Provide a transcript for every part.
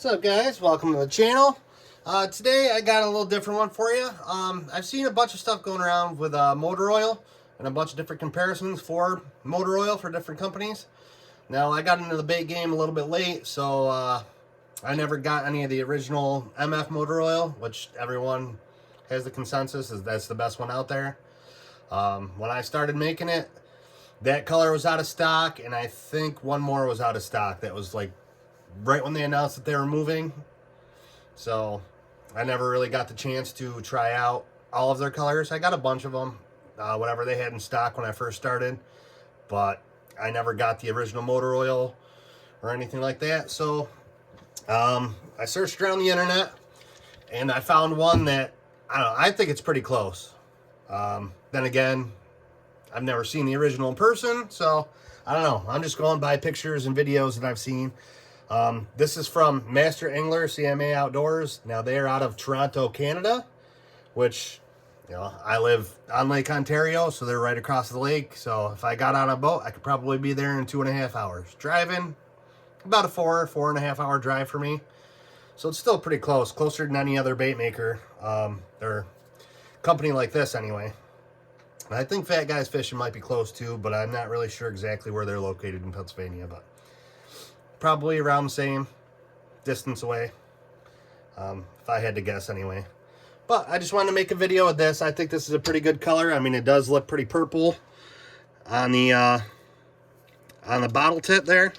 What's up, guys? Welcome to the channel. Today I got a little different one for you. I've seen a bunch of stuff going around with motor oil and a bunch of different comparisons for motor oil for different companies. Now, I got into the bait game a little bit late, so I never got any of the original MF motor oil, which everyone has the consensus is that's the best one out there. When I started making it, that color was out of stock, and I think one more was out of stock. That was like right when they announced that they were moving. So I never really got the chance to try out all of their colors. I got a bunch of them, whatever they had in stock when I first started, but I never got the original motor oil or anything like that. So I searched around the internet and I found one that I don't know, I think it's pretty close. Then again, I've never seen the original in person, so I don't know. I'm just going by pictures and videos that I've seen. This is from Master Angler CMA Outdoors. Now, they're out of Toronto, Canada, which, you know, I live on Lake Ontario, so they're right across the lake. So if I got on a boat, I could probably be there in 2.5 hours. Driving, about a 4.5 hour drive for me. So it's still pretty close, closer than any other bait maker, or company like this anyway. I think Fat Guys Fishing might be close too, but I'm not really sure exactly where they're located in Pennsylvania, but probably around the same distance away, if I had to guess anyway. But I just wanted to make a video of this. I think this is a pretty good color. I mean, it does look pretty purple on the bottle tip there.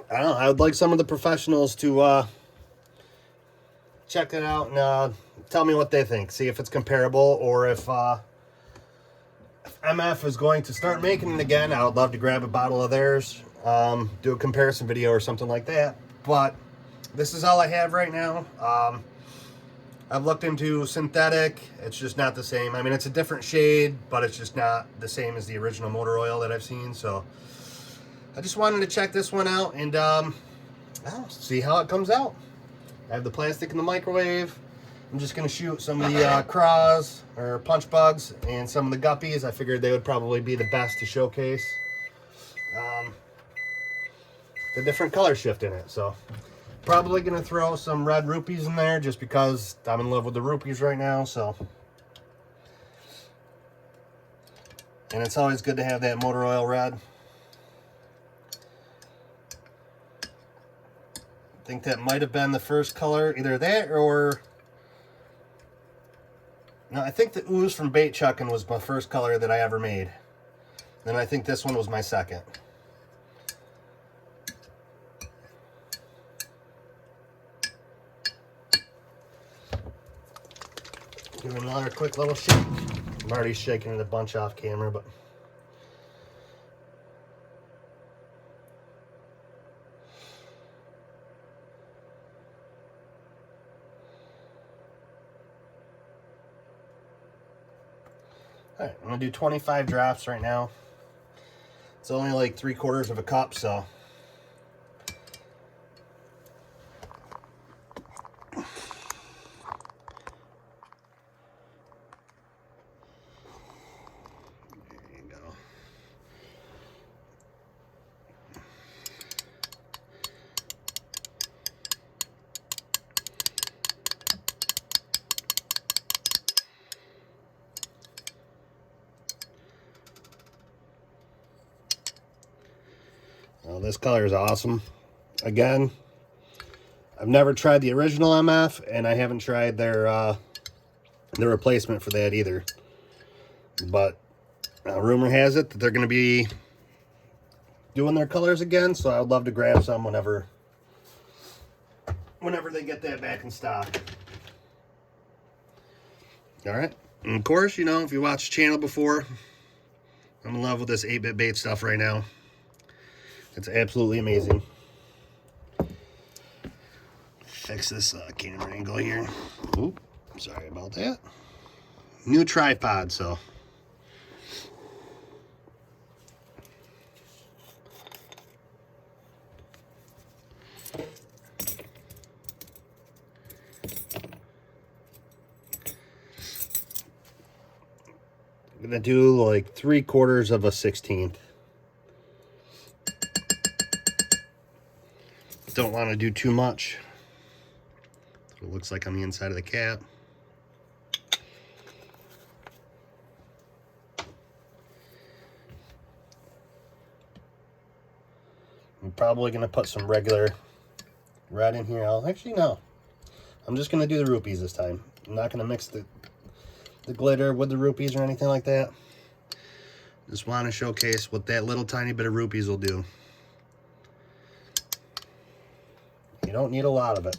I don't know. I would like some of the professionals to check it out and tell me what they think. See if it's comparable, or if MF is going to start making it again. I would love to grab a bottle of theirs, do a comparison video or something like that. But this is all I have right now. I've looked into synthetic. It's just not the same. I mean, it's a different shade, but it's just not the same as the original motor oil that I've seen. So I just wanted to check this one out and see how it comes out. I have the plastic in the microwave. I'm just going to shoot some of the craws or punch bugs and some of the guppies. I figured they would probably be the best to showcase the different color shift in it. So probably going to throw some red rupees in there just because I'm in love with the rupees right now. So, and it's always good to have that motor oil red. I think that might have been the first color, either that or... No, I think the ooze from bait chucking was my first color that I ever made. Then I think this one was my second. Give it another quick little shake. I'm already shaking it a bunch off camera, but... Alright, I'm going to do 25 drops right now. It's only like 3/4 of a cup, so... There you go. Well, this color is awesome. Again, I've never tried the original MF, and I haven't tried their replacement for that either. But rumor has it that they're going to be doing their colors again, so I would love to grab some whenever they get that back in stock. All right, and of course, you know, if you watched the channel before, I'm in love with this 8-bit bait stuff right now. It's absolutely amazing. Fix this camera angle here. Oop, sorry about that. New tripod, so. I'm gonna do like 3/4 of a 16th. don't want to do too much. That's what it looks like on the inside of the cap. I'm probably going to put some regular red in here. Actually, no. I'm just going to do the rupees this time. I'm not going to mix the glitter with the rupees or anything like that. Just want to showcase what that little tiny bit of rupees will do. You don't need a lot of it.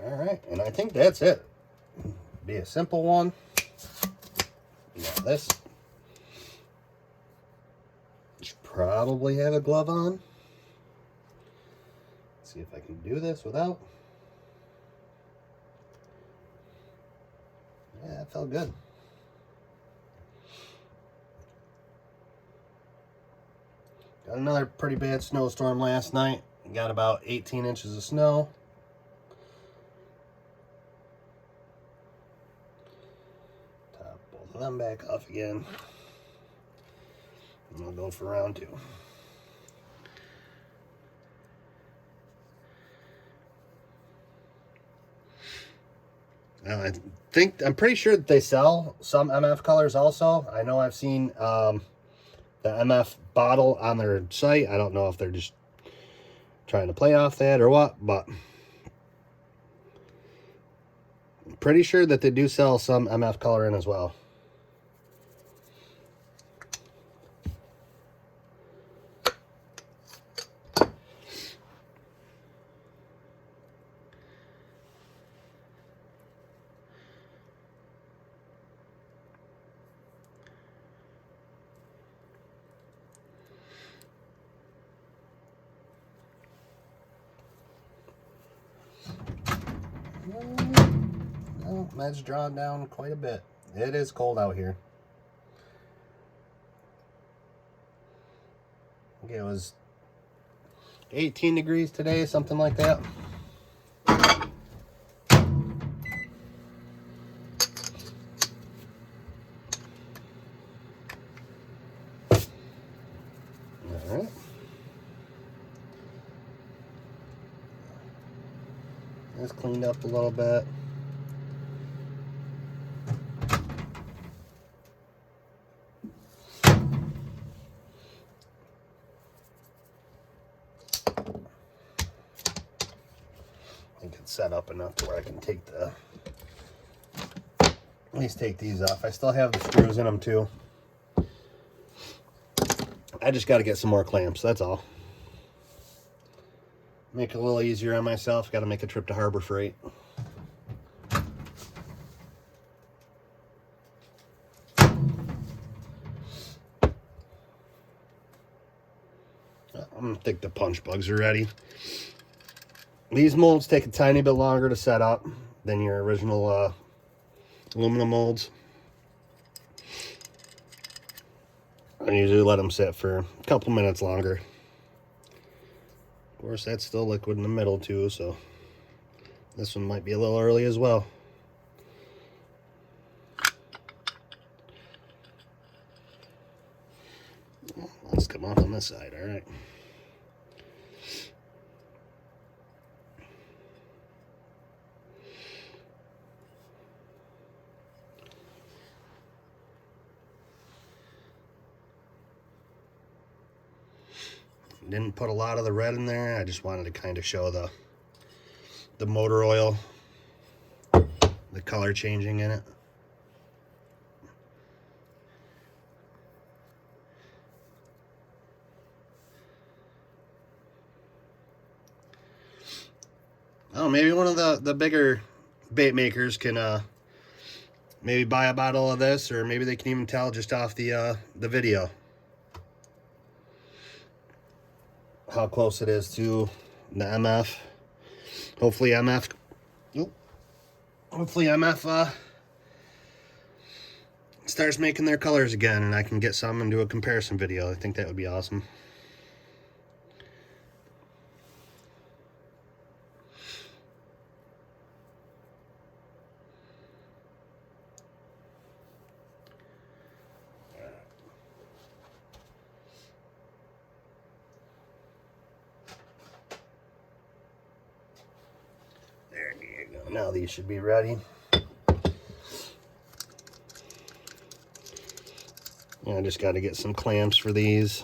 All right, and I think that's it. Be a simple one. Now this. Should probably have a glove on. Let's see if I can do this without. Yeah, that felt good. Got another pretty bad snowstorm last night. Got about 18 inches of snow. Top both of them back off again. And we'll go for round two. I'm pretty sure that they sell some MF colors also. I know I've seen the MF bottle on their site. I don't know if they're just trying to play off that or what, but I'm pretty sure that they do sell some MF colorant as well. Well, that's drawn down quite a bit. It is cold out here. I think it was 18 degrees today, something like that. All right. It's cleaned up a little bit. I think it's set up enough to where I can take at least take these off. I still have the screws in them too. I just got to get some more clamps, that's all. Make it a little easier on myself. Got to make a trip to Harbor Freight. I think the punch bugs are ready. These molds take a tiny bit longer to set up than your original aluminum molds. I usually let them sit for a couple minutes longer. Of course, that's still liquid in the middle too, so this one might be a little early as well. Let's come off on this side, all right. Didn't put a lot of the red in there. I just wanted to kind of show the motor oil, the color changing in it. Oh, maybe one of the bigger bait makers can maybe buy a bottle of this, or maybe they can even tell just off the video how close it is to the MF. Hopefully MF starts making their colors again, and I can get some and do a comparison video. I think that would be awesome. There you go. Now these should be ready. I just got to get some clamps for these.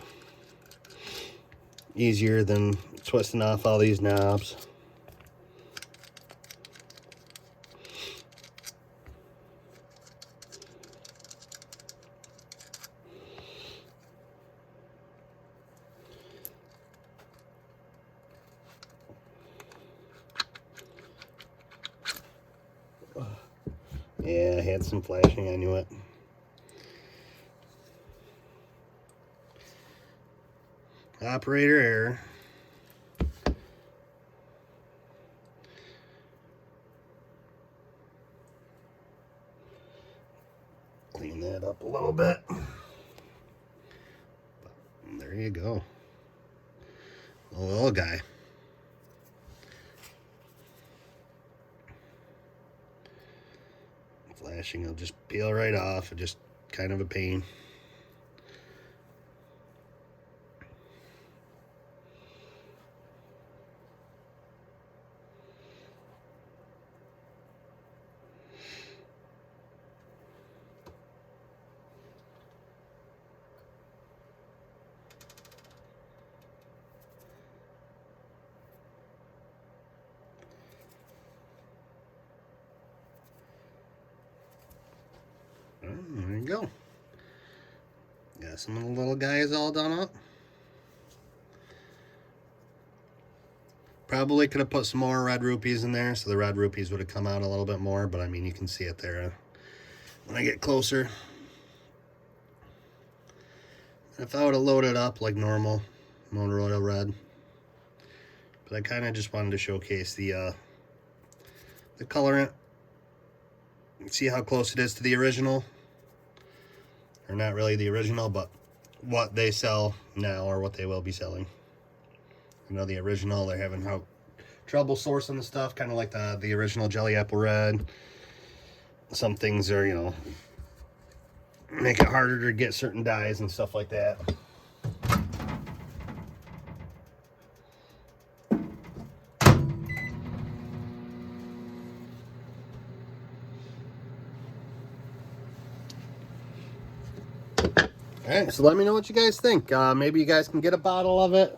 Easier than twisting off all these knobs. Yeah, I had some flashing, I knew it. Operator error. Clean that up a little bit. There you go. A little guy. Flashing will just peel right off. Just kind of a pain. There you go. Got some of the little guys all done up. Probably could have put some more red rupees in there, so the red rupees would have come out a little bit more, but I mean, you can see it there when I get closer. If I would have loaded up like normal motor oil red, but I kind of just wanted to showcase the colorant. See how close it is to the original, or not really the original, but what they sell now or what they will be selling. You know, the original, they're having trouble sourcing the stuff, kind of like the original Jelly Apple Red. Some things are, you know, make it harder to get certain dyes and stuff like that. All right, so let me know what you guys think. Maybe you guys can get a bottle of it.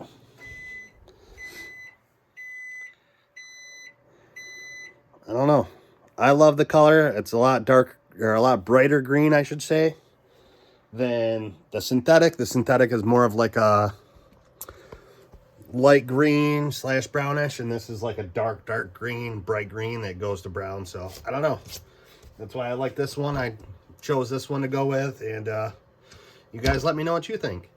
I don't know. I love the color. It's a lot dark, or a lot brighter green, I should say, than the synthetic. The synthetic is more of like a light green / brownish, and this is like a dark green, bright green that goes to brown. So I don't know. That's why I like this one. I chose this one to go with, and you guys let me know what you think.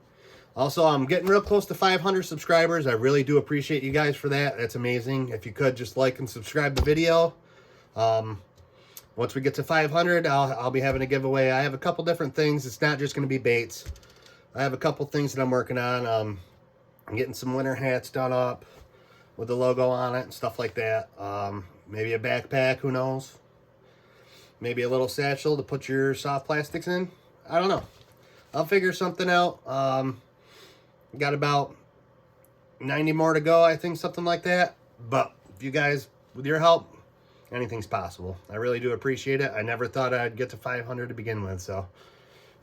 Also, I'm getting real close to 500 subscribers. I really do appreciate you guys for that. That's amazing. If you could just like and subscribe the video. Once we get to 500, I'll be having a giveaway. I have a couple different things. It's not just going to be baits. I have a couple things that I'm working on. I'm getting some winter hats done up with the logo on it and stuff like that. Maybe a backpack, who knows? Maybe a little satchel to put your soft plastics in. I don't know. I'll figure something out. Got about 90 more to go, I think, something like that. But if you guys, with your help, anything's possible. I really do appreciate it. I never thought I'd get to 500 to begin with, so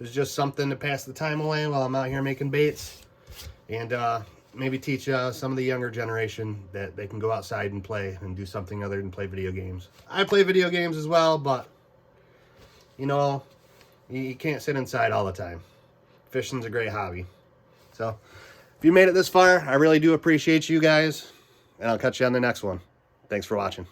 it was just something to pass the time away while I'm out here making baits, and maybe teach some of the younger generation that they can go outside and play and do something other than play video games. I play video games as well, but you know, you can't sit inside all the time. Fishing's a great hobby. So if you made it this far, I really do appreciate you guys, and I'll catch you on the next one. Thanks for watching.